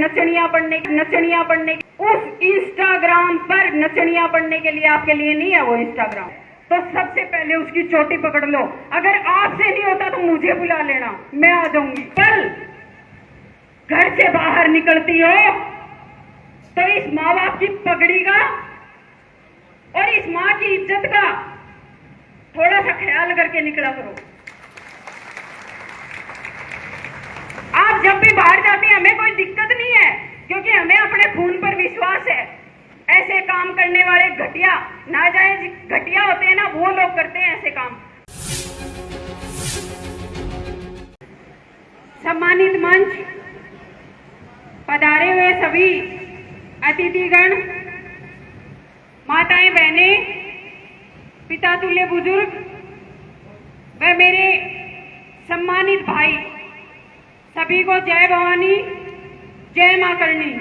नचनिया पढ़ने उस इंस्टाग्राम पर नचनिया पढ़ने के लिए आपके लिए नहीं है वो इंस्टाग्राम। तो सबसे पहले उसकी चोटी पकड़ लो। अगर आपसे नहीं होता तो मुझे बुला लेना, मैं आ जाऊंगी। कल घर से बाहर निकलती हो तो इस माँ बाप की पगड़ी का और इस माँ की इज्जत का थोड़ा सा ख्याल करके निकला करो। आप जब भी बाहर जाते हैं हमें कोई दिक्कत नहीं है, क्योंकि हमें अपने खून पर विश्वास है। ऐसे काम करने वाले घटिया नाजायज घटिया होते हैं ना, वो लोग करते हैं ऐसे काम। सम्मानित मंच, पधारे हुए सभी अतिथिगण, माताएं बहनें, पिता तुल्य बुजुर्ग व मेरे सम्मानित भाई, सभी को जय भवानी, जय मां करणी,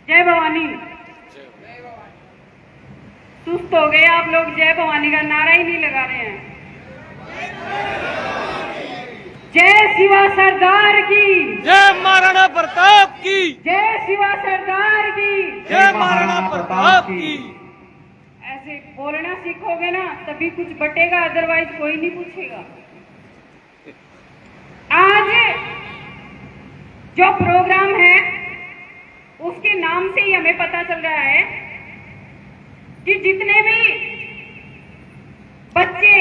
जय भवानी। सुस्त हो गए आप लोग, जय भवानी का नारा ही नहीं लगा रहे हैं। जय शिवा सरदार की, जय महाराणा प्रताप की, जय शिवा सरदार की, जय महाराणा प्रताप की। ऐसे बोलना सीखोगे ना तभी कुछ बटेगा, अदरवाइज कोई नहीं पूछेगा। आज जो प्रोग्राम है उसके नाम से ही हमें पता चल रहा है कि जितने भी बच्चे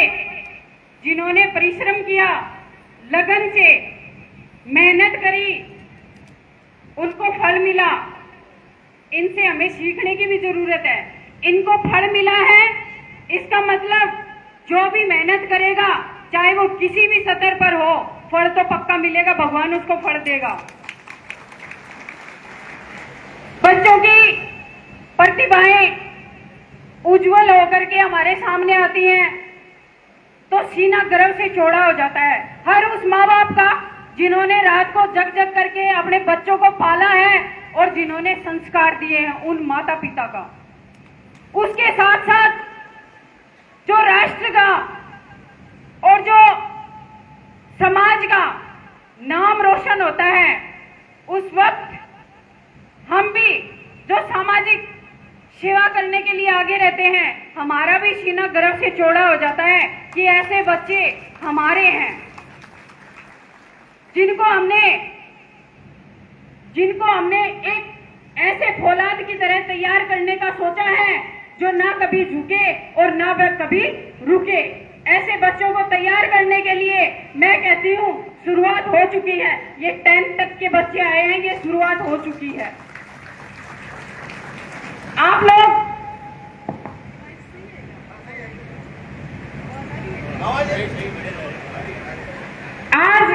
जिन्होंने परिश्रम किया, लगन से मेहनत करी, उनको फल मिला। इनसे हमें सीखने की भी जरूरत है। इनको फल मिला है, इसका मतलब जो भी मेहनत करेगा, चाहे वो किसी भी स्तर पर हो, फल तो पक्का मिलेगा, भगवान उसको फल देगा। बच्चों की प्रतिभाएं उज्जवल होकर के हमारे सामने आती हैं तो सीना गर्व से चौड़ा हो जाता है। हर उस माँ बाप का जिन्होंने रात को जग जग करके अपने बच्चों को पाला है और जिन्होंने संस्कार दिए हैं, उन माता पिता का। उसके साथ साथ जो राष्ट्र का और जो समाज का नाम रोशन होता है, उस वक्त हम भी जो सामाजिक सेवा करने के लिए आगे रहते हैं, हमारा भी सीना गर्व से चौड़ा हो जाता है कि ऐसे बच्चे हमारे हैं जिनको हमने एक ऐसे फौलाद की तरह तैयार करने का सोचा है जो ना कभी झुके और ना कभी रुके। ऐसे बच्चों को तैयार करने के लिए मैं कहती हूँ शुरुआत हो चुकी है। ये 10th तक के बच्चे आए हैं, ये शुरुआत हो चुकी है। आप लोग आज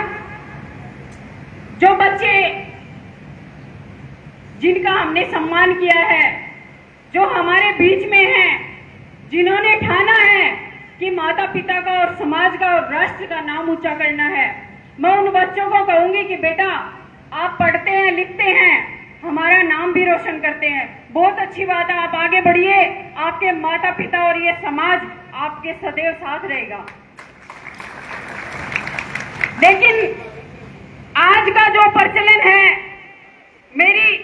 जो बच्चे जिनका हमने सम्मान किया है, जो हमारे बीच में हैं, जिन्होंने ठाना है कि माता पिता का और समाज का और राष्ट्र का नाम ऊंचा करना है, मैं उन बच्चों को कहूंगी कि बेटा आप पढ़ते हैं, लिखते हैं, हमारा नाम भी रोशन करते हैं, बहुत अच्छी बात है, आप आगे बढ़िए। आपके माता पिता और ये समाज आपके सदैव साथ रहेगा। लेकिन आज का जो प्रचलन है, मेरी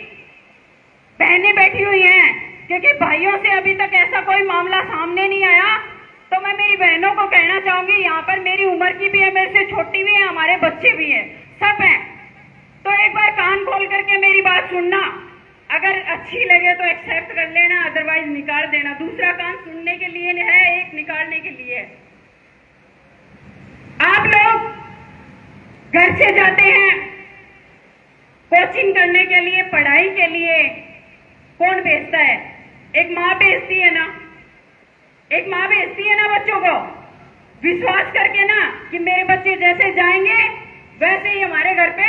बहनें बैठी हुई हैं, क्योंकि भाइयों से अभी तक ऐसा कोई मामला सामने नहीं आया, तो मैं मेरी बहनों को कहना चाहूंगी, यहाँ पर मेरी उम्र की भी है, मेरे से छोटी भी है, हमारे बच्चे भी हैं, सब हैं, तो एक बार कान खोल करके मेरी बात सुनना। अगर अच्छी लगे तो एक्सेप्ट कर लेना, अदरवाइज निकाल देना। दूसरा कान सुनने के लिए है, एक निकालने के लिए। आप लोग घर से जाते हैं कोचिंग करने के लिए, पढ़ाई के लिए, कौन भेजता है? एक माँ भेजती है ना, एक माँ भेजती है ना बच्चों को, विश्वास करके ना कि मेरे बच्चे जैसे जाएंगे वैसे ही हमारे घर पे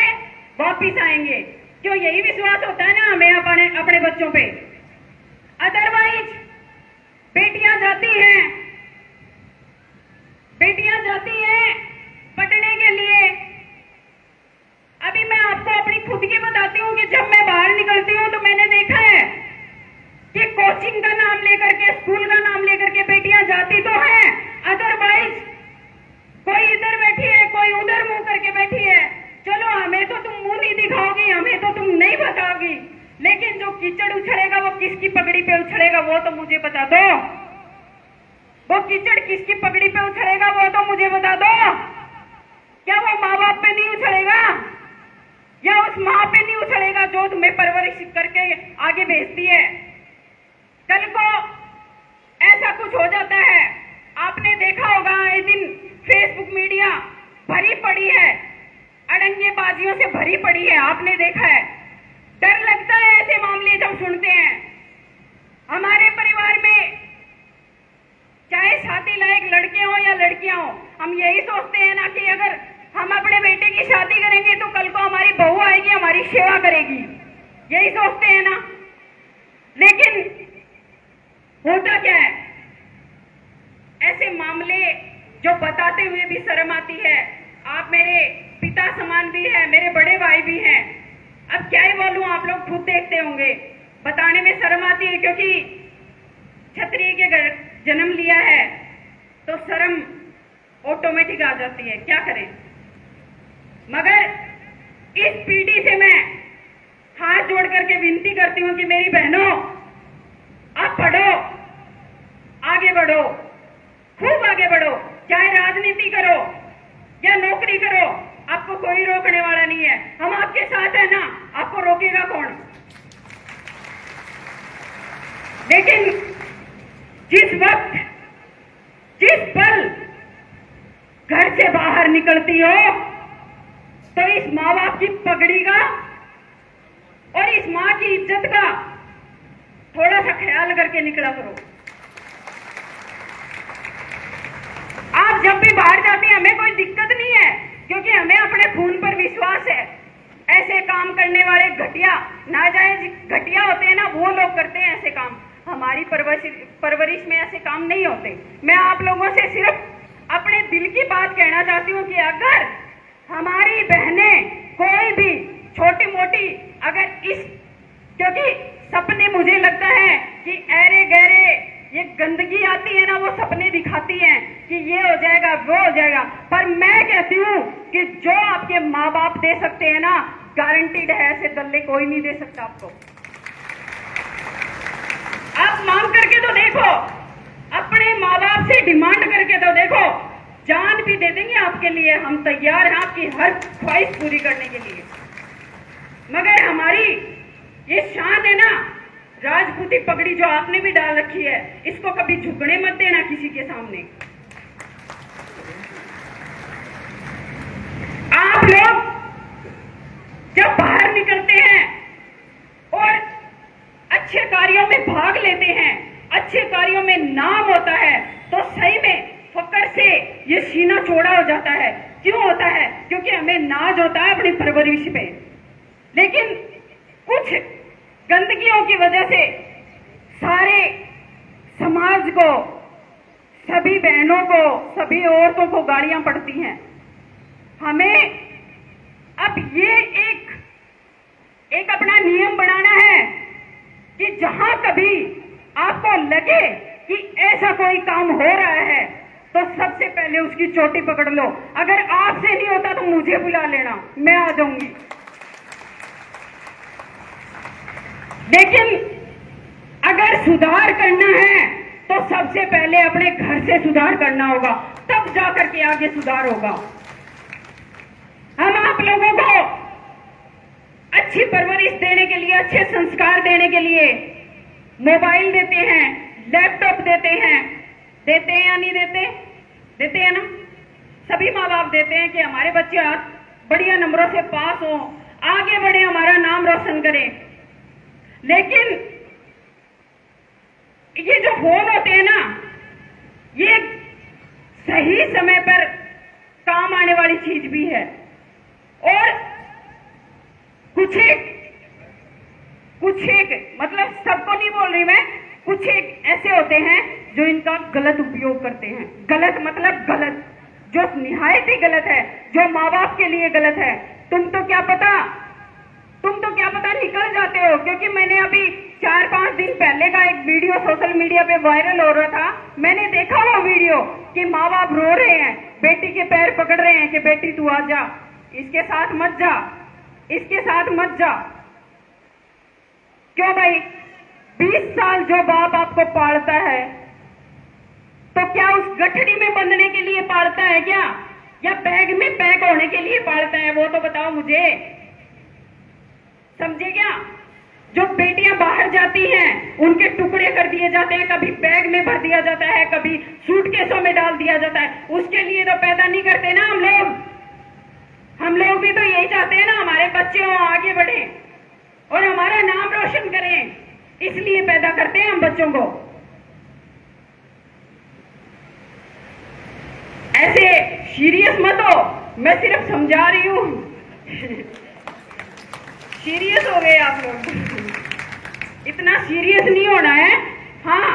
वापिस आएंगे। क्यों? यही विश्वास होता है ना हमें अपने बच्चों पे। अदरवाइज बेटियां जाती हैं पढ़ने के लिए। अभी मैं आपको अपनी खुद की बताती हूँ कि जब मैं बाहर निकलती हूँ तो मैंने देखा है कि कोचिंग का नाम लेकर के, स्कूल का नाम लेकर के बेटियां जाती तो हैं, अदरवाइज कोई इधर बैठी है, कोई उधर मुंह करके बैठी है। चलो हमें तो तुम मुंह नहीं दिखाओगी, हमें तो तुम नहीं बताओगी, लेकिन जो कीचड़ उछलेगा वो किसकी पगड़ी पे उछलेगा वो तो मुझे बता दो। वो कीचड़ किसकी पगड़ी पे उछलेगा वो तो मुझे बता दो। क्या वो माँ बाप पे नहीं उछलेगा, या उस माँ पे नहीं उछलेगा जो तुम्हें परवरिश करके आगे भेजती है? कल को ऐसा कुछ हो जाता है, आपने देखा होगा आए दिन फेसबुक मीडिया भरी पड़ी है, अड़ंगेबाजियों से भरी पड़ी है, आपने देखा है। डर लगता है ऐसे मामले जब सुनते हैं। हमारे परिवार में चाहे शादी लायक लड़के हो या लड़कियां हो, हम यही सोचते हैं ना कि अगर हम अपने बेटे की शादी करेंगे तो कल को हमारी बहू आएगी, हमारी सेवा करेगी, यही सोचते हैं ना। लेकिन होता क्या है, ऐसे मामले जो बताते हुए भी शर्म आती है। आप मेरे पिता समान भी हैं, मेरे बड़े भाई भी हैं, अब क्या ही बोलूं, आप लोग खुद देखते होंगे। बताने में शर्म आती है क्योंकि क्षत्रिय के घर जन्म लिया है तो शर्म ऑटोमेटिक आ जाती है, क्या करें। मगर इस पीढ़ी से मैं हाथ जोड़ करके विनती करती हूं कि मेरी बहनों, आप पढ़ो, आगे बढ़ो, खूब आगे बढ़ो, चाहे राजनीति करो या नौकरी करो, आपको कोई रोकने वाला नहीं है। हम आपके साथ है ना, आपको रोकेगा कौन? लेकिन जिस वक्त, जिस पल घर से बाहर निकलती हो तो इस माँ बाप की पगड़ी का और इस माँ की इज्जत का थोड़ा सा ख्याल करके निकला करो। आप जब भी बाहर जाती हैं हमें कोई दिक्कत नहीं है, क्योंकि हमें अपने खून पर विश्वास है। ऐसे काम करने वाले घटिया, नाजायज घटिया होते हैं ना, वो लोग करते हैं ऐसे काम। हमारी परवरिश में ऐसे काम नहीं होते। मैं आप लोगों से सिर्फ अपने दिल की बात कहना चाहती हूँ कि अगर हमारी बहनें कोई भी छोटी मोटी अगर इस, क्योंकि सपने मुझे लगता है कि ऐरे गहरे ये गंदगी आती है ना, वो सपने दिखाती हैं कि ये हो जाएगा वो हो जाएगा, पर मैं कहती हूँ कि जो आपके माँ बाप दे सकते हैं ना, गारंटीड है ऐसे दल्ले कोई नहीं दे सकता आपको। आप मांग करके तो देखो, अपने माँ बाप से डिमांड करके तो देखो, जान भी दे देंगे आपके लिए, हम तैयार हैं आपकी हर ख्वाहिश पूरी करने के लिए। मगर हमारी ये शान है ना, राजपूती पगड़ी जो आपने भी डाल रखी है, इसको कभी झुकने मत देना किसी के सामने। आप लोग जब बाहर निकलते हैं और अच्छे कार्यों में भाग लेते हैं, अच्छे कार्यों में नाम होता है, तो सही में फक्र से ये सीना चौड़ा हो जाता है। क्यों होता है? क्योंकि हमें नाज होता है अपनी परवरिश पे। लेकिन कुछ गंदगियों की वजह से सारे समाज को, सभी बहनों को, सभी औरतों को गालियां पड़ती हैं। हमें अब ये एक अपना नियम बनाना है कि जहां कभी आपको लगे कि ऐसा कोई काम हो रहा है तो सबसे पहले उसकी चोटी पकड़ लो। अगर आपसे नहीं होता तो मुझे बुला लेना, मैं आ जाऊंगी। लेकिन अगर सुधार करना है तो सबसे पहले अपने घर से सुधार करना होगा, तब जाकर के आगे सुधार होगा। हम आप लोगों को अच्छी परवरिश देने के लिए, अच्छे संस्कार देने के लिए मोबाइल देते हैं, लैपटॉप देते हैं या नहीं देते? देते हैं ना। सभी माँ बाप देते हैं कि हमारे बच्चे बढ़िया नंबरों से पास हो, आगे बढ़े, हमारा नाम रोशन करें। लेकिन ये जो फोन होते हैं ना, ये सही समय पर काम आने वाली चीज भी है, और कुछ एक मतलब सबको नहीं बोल रही मैं, कुछ एक ऐसे होते हैं जो इनका गलत उपयोग करते हैं। गलत मतलब गलत, जो निहायत ही गलत है, जो माँ बाप के लिए गलत है। तुम तो क्या पता निकल जाते हो, क्योंकि मैंने अभी 4-5 दिन पहले का एक वीडियो सोशल मीडिया पे वायरल हो रहा था, मैंने देखा वो वीडियो कि माँ बाप रो रहे हैं, बेटी के पैर पकड़ रहे हैं कि बेटी तू आ जा। इसके साथ मत जा, इसके साथ मत जा। क्यों भाई, 20 साल जो बाप आपको पालता है, तो क्या उस गठड़ी में बंधने के लिए पालता है क्या, या बैग में पैक होने के लिए पालता है? वो तो बताओ मुझे, समझे क्या? जो बेटियां बाहर जाती हैं उनके टुकड़े कर दिए जाते हैं, कभी बैग में भर दिया जाता है, कभी सूटकेसों में डाल दिया जाता है। उसके लिए तो पैदा नहीं करते ना हम लोग। हम लोग भी तो यही चाहते हैं ना, हमारे बच्चे आगे बढ़े और हमारा नाम रोशन करें, इसलिए पैदा करते हैं हम बच्चों को। ऐसे सीरियस मत हो, मैं सिर्फ समझा रही हूं। सीरियस हो गए आप लोग, इतना सीरियस नहीं होना है। हाँ,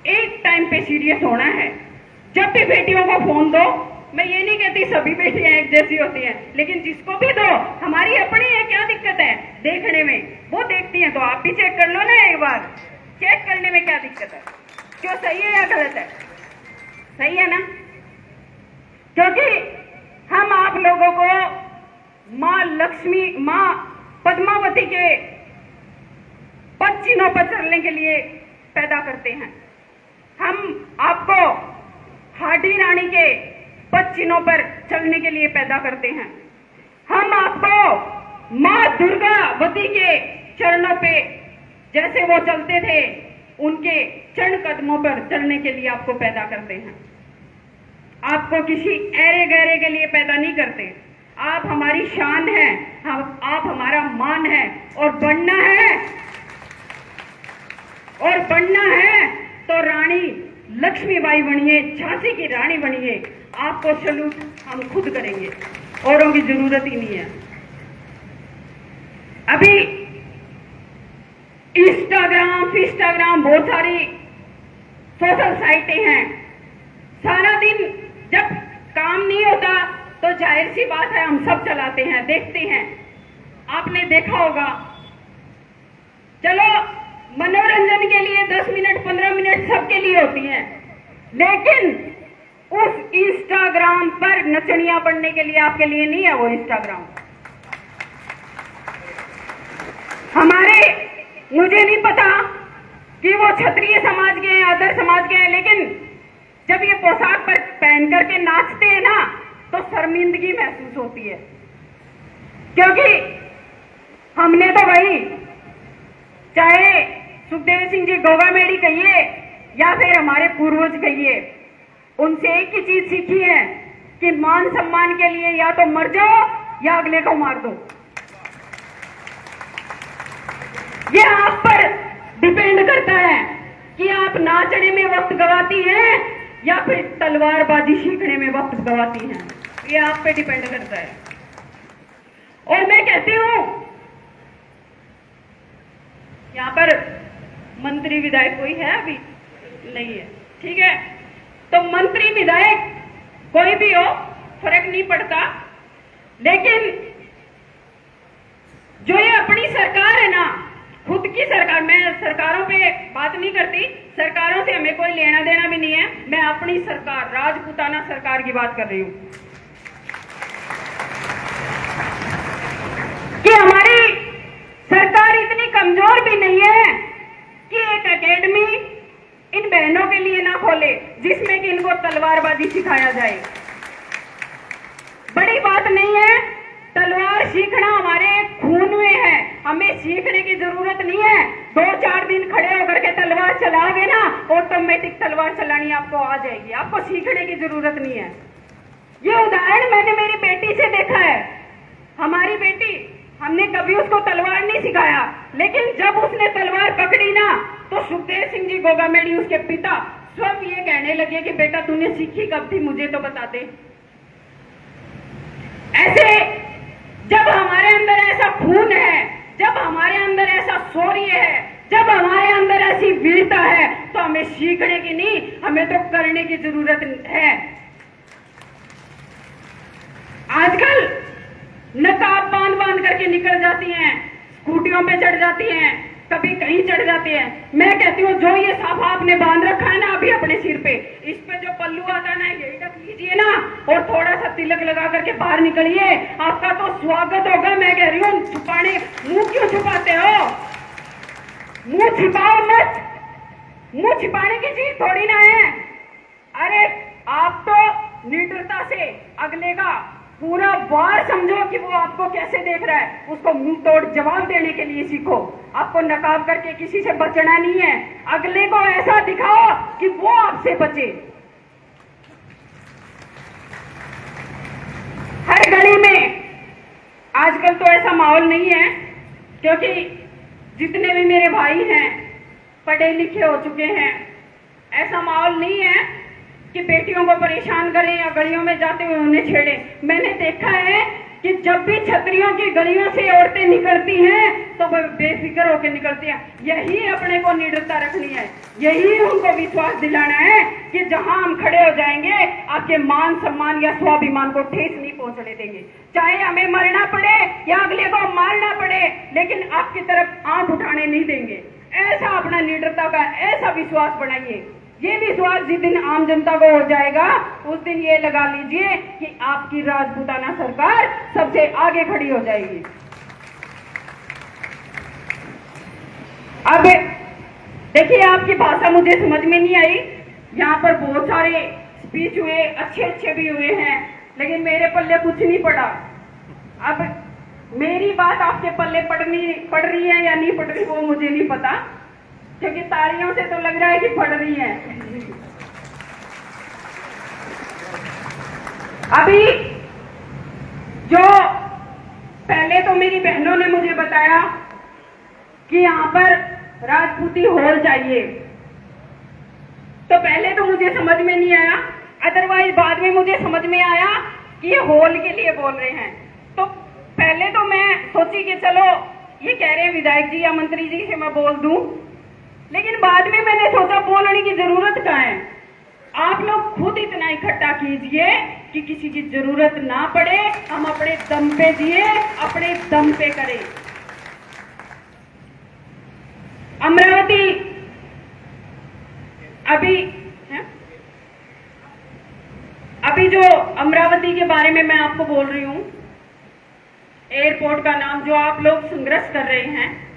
एक टाइम पे सीरियस होना है। जब भी बेटियों को फोन दो, मैं ये नहीं कहती सभी बेटियां एक जैसी होती हैं, लेकिन जिसको भी दो, हमारी अपनी है, क्या दिक्कत है देखने में? वो देखती हैं तो आप भी चेक कर लो ना एक बार। चेक करने में क्या दिक्कत है? क्यों, सही है या गलत है? सही है ना? क्योंकि हम आप लोगों को माँ लक्ष्मी, माँ पद्मावती के पद चिन्हों पर चलने के लिए पैदा करते हैं। हम आपको हाडी रानी के पद चिन्हों पर चलने के लिए पैदा करते हैं। हम आपको माँ दुर्गावती के चरणों पे जैसे वो चलते थे, उनके चरण कदमों पर चलने के लिए आपको पैदा करते हैं। आपको किसी ऐरे गहरे के लिए पैदा नहीं करते। आप हमारी शान है, आप हमारा मान है, और बनना है तो रानी लक्ष्मीबाई बनिए, झांसी की रानी बनिए। आपको सलूट हम खुद करेंगे, औरों की जरूरत ही नहीं है। अभी इंस्टाग्राम बहुत सारी सोशल साइटें हैं। सारा दिन जब काम नहीं होता तो जाहिर सी बात है हम सब चलाते हैं, देखते हैं। आपने देखा होगा, चलो मनोरंजन के लिए 10 मिनट 15 मिनट सबके लिए होती हैं, लेकिन उस इंस्टाग्राम पर नचनियां पढ़ने के लिए आपके लिए नहीं है वो इंस्टाग्राम। मुझे नहीं पता कि वो क्षत्रिय समाज के हैं, अदर समाज के हैं, लेकिन जब ये पोशाक पर पहन करके नाचते हैं ना, तो शर्मिंदगी महसूस होती है। क्योंकि हमने तो भाई, चाहे सुखदेव सिंह जी गोगामेडी कहिए या फिर हमारे पूर्वज कहिए, उनसे एक ही चीज सीखी है कि मान सम्मान के लिए या तो मर जाओ या अगले को मार दो। ये आप पर डिपेंड करता है कि आप नाचने में वक्त गवाती हैं या फिर तलवारबाजी सीखने में वक्त गवाती हैं। ये आप पे डिपेंड करता है। और मैं कहती हूं, यहां पर मंत्री विधायक कोई है? अभी नहीं है, ठीक है। तो मंत्री विधायक कोई भी हो, फर्क नहीं पड़ता, लेकिन जो ये अपनी सरकार है ना, खुद की सरकार, मैं सरकारों पे बात नहीं करती, सरकारों से हमें कोई लेना देना भी नहीं है, मैं अपनी सरकार, राजपूताना सरकार की बात कर रही हूं कि हमारी सरकार इतनी कमजोर भी नहीं है कि एक एकेडमी इन बहनों के लिए ना खोले जिसमें कि इनको तलवारबाजी सिखाया जाए। बड़ी बात नहीं है, तलवार सीखना हमारे खून में है, हमें सीखने की जरूरत नहीं है। 2-4 दिन खड़े होकर के तलवार चलाओगे ना, ऑटोमेटिक तलवार चलानी आपको आ जाएगी, आपको सीखने की जरूरत नहीं है। ये उदाहरण मैंने मेरी बेटी से देखा है। हमारी बेटी, हमने कभी उसको तलवार नहीं सिखाया, लेकिन जब उसने तलवार पकड़ी ना, तो सुखदेव सिंह जी गोगामेडी, उसके पिता, स्वयं ये कहने लगे कि बेटा तूने सीखी कब थी, मुझे तो बता दे। ऐसे जब हमारे अंदर ऐसा खून है, जब हमारे अंदर ऐसा शौर्य है, जब हमारे अंदर ऐसी वीरता है, तो हमें सीखने की नहीं, हमें तो करने की जरूरत है। आजकल नकाब बांध बांध करके निकल जाती हैं, स्कूटियों पे चढ़ जाती हैं, कभी कहीं चढ़ जाते हैं। मैं कहती हूँ जो ये साफा आपने बांध रखा है ना अभी अपने सिर पे, इस पे जो पल्लू आता है ना यही ढक लीजिए ना और थोड़ा सा तिलक लगा करके बाहर निकलिए, आपका तो स्वागत होगा। मैं कह रही हूँ छुपाने, मुंह क्यों छुपाते हो? मुंह छिपाओ मत, मुंह छिपाने की चीज थोड़ी ना है। अरे आप तो निडरता से अगले का पूरा वार समझो कि वो आपको कैसे देख रहा है, उसको मुंह तोड़ जवाब देने के लिए सीखो। आपको नकाब करके किसी से बचना नहीं है, अगले को ऐसा दिखाओ कि वो आपसे बचे। हर गली में आजकल तो ऐसा माहौल नहीं है, क्योंकि जितने भी मेरे भाई हैं पढ़े लिखे हो चुके हैं, ऐसा माहौल नहीं है कि बेटियों को परेशान करें या गलियों में जाते हुए उन्हें छेड़े। मैंने देखा है कि जब भी छतरियों की गलियों से औरतें निकलती हैं तो वह बेफिक्र होकर निकलती हैं। यही अपने को निडरता रखनी है, यही उनको विश्वास दिलाना है कि जहां हम खड़े हो जाएंगे आपके मान सम्मान या स्वाभिमान को ठेस नहीं पहुंचने देंगे। चाहे हमें मरना पड़े या अगले को मारना पड़े, लेकिन आपकी तरफ आंख उठाने नहीं देंगे। ऐसा अपना निडरता का ऐसा विश्वास बनाइए। ये विश्वास जिस दिन आम जनता को हो जाएगा उस दिन ये लगा लीजिए कि आपकी राजपूताना सरकार सबसे आगे खड़ी हो जाएगी। अब देखिए, आपकी भाषा मुझे समझ में नहीं आई। यहाँ पर बहुत सारे स्पीच हुए, अच्छे अच्छे भी हुए हैं, लेकिन मेरे पल्ले कुछ नहीं पड़ा। अब मेरी बात आपके पल्ले पड़ रही है या नहीं पड़ रही वो मुझे नहीं पता, क्योंकि तालियों से तो लग रहा है कि पड़ रही है। अभी जो पहले तो मेरी बहनों ने मुझे बताया कि यहाँ पर राजपूती हॉल चाहिए, तो पहले तो मुझे समझ में नहीं आया, अदरवाइज बाद में मुझे समझ में आया कि ये हॉल के लिए बोल रहे हैं। तो पहले तो मैं सोची कि चलो ये कह रहे हैं विधायक जी या मंत्री जी से मैं बोल दूं, लेकिन बाद में मैंने सोचा बोलने की जरूरत क्या है। आप लोग खुद इतना इकट्ठा कीजिए कि किसी की जरूरत ना पड़े, हम अपने दम पे जिए, अपने दम पे करें। अमरावती अभी जो अमरावती के बारे में मैं आपको बोल रही हूं, एयरपोर्ट का नाम जो आप लोग संघर्ष कर रहे हैं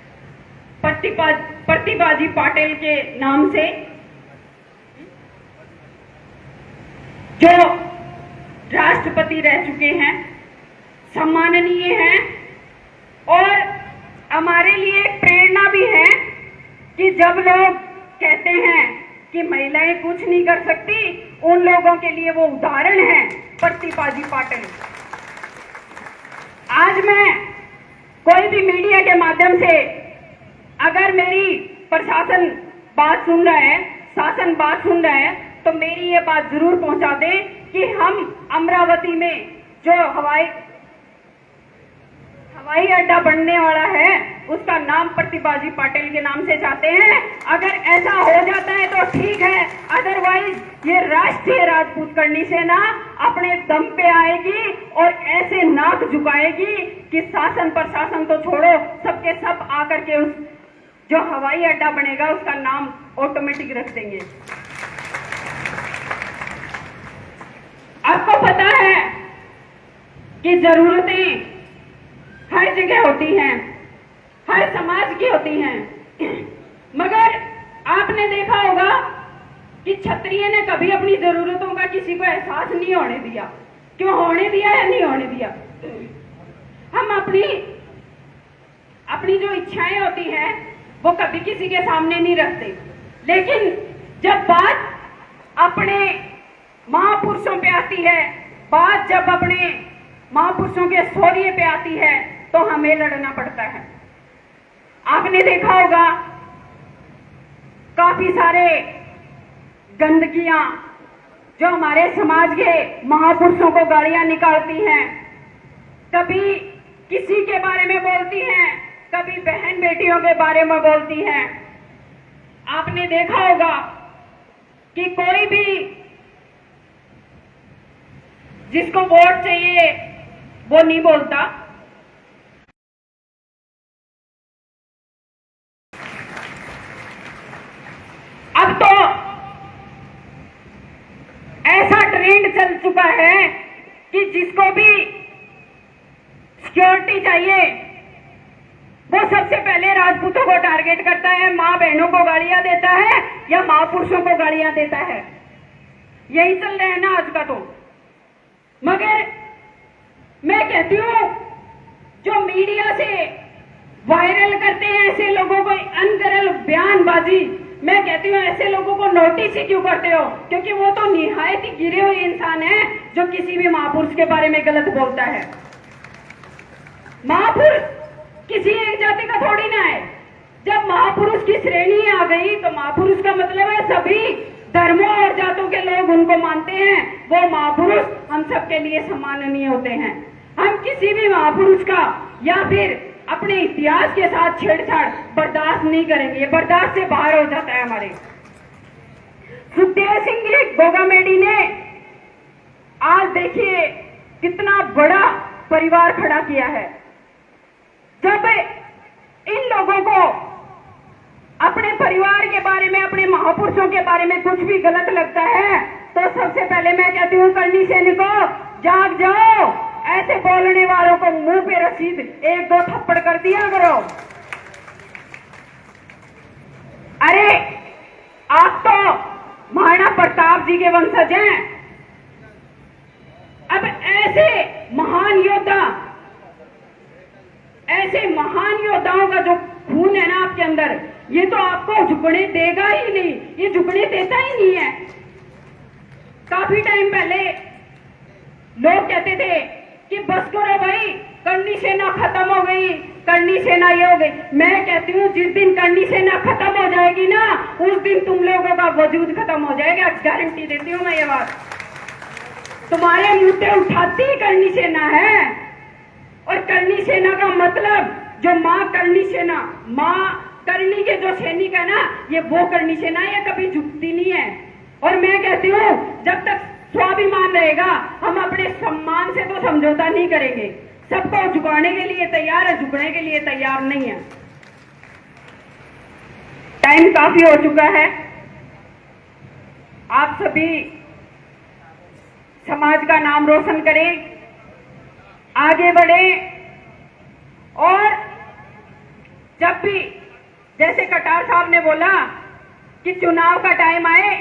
प्रतिभाजी पाटिल के नाम से, जो राष्ट्रपति रह चुके हैं, सम्माननीय हैं और हमारे लिए एक प्रेरणा भी है कि जब लोग कहते हैं कि महिलाएं कुछ नहीं कर सकती, उन लोगों के लिए वो उदाहरण है प्रतिभाजी पाटिल। आज मैं कोई भी मीडिया के माध्यम से अगर मेरी प्रशासन बात सुन रहा है, शासन बात सुन रहा है, तो मेरी ये बात जरूर पहुंचा दे कि हम अमरावती में जो हवाई अड्डा बनने वाला है उसका नाम प्रतिभाजी पाटिल के नाम से चाहते हैं। अगर ऐसा हो जाता है तो ठीक है, अदरवाइज ये राष्ट्रीय राजपूत करनी सेना अपने दम पे आएगी और ऐसे नाक झुकाएगी कि शासन प्रशासन तो छोड़ो, सबके सब आकर के उस जो हवाई अड्डा बनेगा उसका नाम ऑटोमेटिक रख देंगे। आपको पता है कि जरूरतें हर जगह होती हैं, हर समाज की होती हैं, मगर आपने देखा होगा कि क्षत्रिय ने कभी अपनी जरूरतों का किसी को एहसास नहीं होने दिया। क्यों होने दिया या नहीं होने दिया? हम अपनी जो इच्छाएं होती हैं वो कभी किसी के सामने नहीं रखते, लेकिन जब बात अपने महापुरुषों पे आती है, बात जब अपने महापुरुषों के शौर्य पे आती है तो हमें लड़ना पड़ता है। आपने देखा होगा काफी सारे गंदगियां जो हमारे समाज के महापुरुषों को गालियां निकालती हैं, कभी किसी के बारे में बोलती हैं, कभी बहन बेटियों के बारे में बोलती हैं। आपने देखा होगा कि कोई भी जिसको वोट चाहिए वो नहीं बोलता, चल चुका है कि जिसको भी सिक्योरिटी चाहिए वो सबसे पहले राजपूतों को टारगेट करता है, माँ बहनों को गालियां देता है या महापुरुषों को गालियां देता है। यही चल रहा है ना आज का। तो मगर मैं कहती हूं जो मीडिया से वायरल करते हैं ऐसे लोगों को अनगरल बयानबाजी, मैं कहती हूँ ऐसे लोगों को नोटिस ही क्यों करते हो? क्योंकि वो तो निहायत ही गिरे हुए इंसान है जो किसी भी महापुरुष के बारे में गलत बोलता है। महापुरुष किसी एक जाति का थोड़ी ना है। जब महापुरुष की श्रेणी आ गई तो महापुरुष का मतलब है सभी धर्मों और जातों के लोग उनको मानते हैं, वो महापुरुष हम सबके लिए सम्माननीय होते हैं। हम किसी भी महापुरुष का या फिर अपने इतिहास के साथ छेड़छाड़ बर्दाश्त नहीं करेंगे, ये बर्दाश्त से बाहर हो जाता है हमारे। सुखदेव सिंह जी गोगामेडी ने आज देखिए कितना बड़ा परिवार खड़ा किया है। जब इन लोगों को अपने परिवार के बारे में, अपने महापुरुषों के बारे में कुछ भी गलत लगता है तो सबसे पहले मैं कहती हूँ करनी सैनिकों जाग जाओ, ऐसे बोलने वालों को मुंह पे रसीद 1-2 थप्पड़ कर दिया करो। अरे आप तो महाराणा प्रताप जी के वंशज हैं। अब ऐसे महान योद्धाओं का जो खून है ना आपके अंदर, ये तो आपको झुकने देगा ही नहीं, ये झुकने देता ही नहीं है। काफी टाइम पहले लोग कहते थे कि बस करो भाई, करनी सेना खत्म हो गई, करनी सेना ये हो गई। मैं कहती हूँ जिस दिन करनी सेना खत्म हो जाएगी ना, उस दिन तुम लोगों का वजूद खत्म हो जाएगा, गारंटी देती हूँ मैं ये बात। तुम्हारे मुद्दे उठाती ही करनी सेना है। और करनी सेना का मतलब जो माँ करनी सेना, माँ करनी के जो सैनिक है ना, ये वो करनी सेना, ये कभी झुकती नहीं है। और मैं कहती हूँ जब तक स्वाभिमान रहेगा हम अपने सम्मान से तो समझौता नहीं करेंगे। सबको झुकाने के लिए तैयार है, झुकने के लिए तैयार नहीं है। टाइम काफी हो चुका है। आप सभी समाज का नाम रोशन करें, आगे बढ़े। और जब भी जैसे कटार साहब ने बोला कि चुनाव का टाइम आए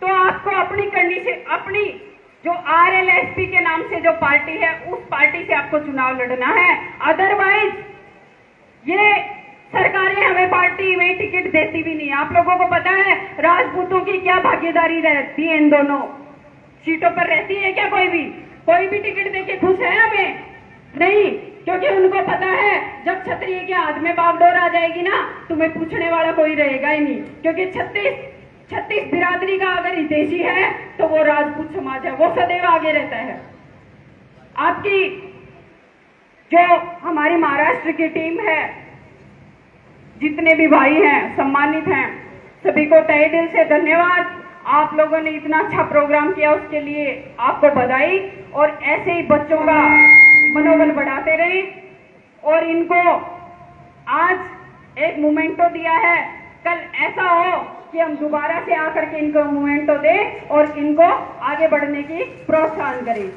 तो आपको अपनी जो RLSP के नाम से जो पार्टी है उस पार्टी से आपको चुनाव लड़ना है। अदरवाइज ये सरकारें हमें पार्टी में टिकट देती भी नहीं। आप लोगों को पता है राजपूतों की क्या भागीदारी रहती है इन दोनों सीटों पर रहती है क्या? कोई भी टिकट देके खुश है हमें? नहीं, क्योंकि उनको पता है जब क्षत्रिय के हाथ में बागडोर आ जाएगी ना, तुम्हें पूछने वाला कोई रहेगा ही नहीं। क्योंकि 36 बिरादरी का अगर हितैषी है तो वो राजपूत समाज है, वो सदैव आगे रहता है। आपकी जो हमारी महाराष्ट्र की टीम है, जितने भी भाई हैं सम्मानित हैं, सभी को तहे दिल से धन्यवाद। आप लोगों ने इतना अच्छा प्रोग्राम किया उसके लिए आपको बधाई। और ऐसे ही बच्चों का मनोबल बढ़ाते रहें। और इनको आज एक मोमेंटो दिया है, कल ऐसा हो कि हम दोबारा से आकर के इनको मोमेंटो दें और इनको आगे बढ़ने की प्रोत्साहन करें।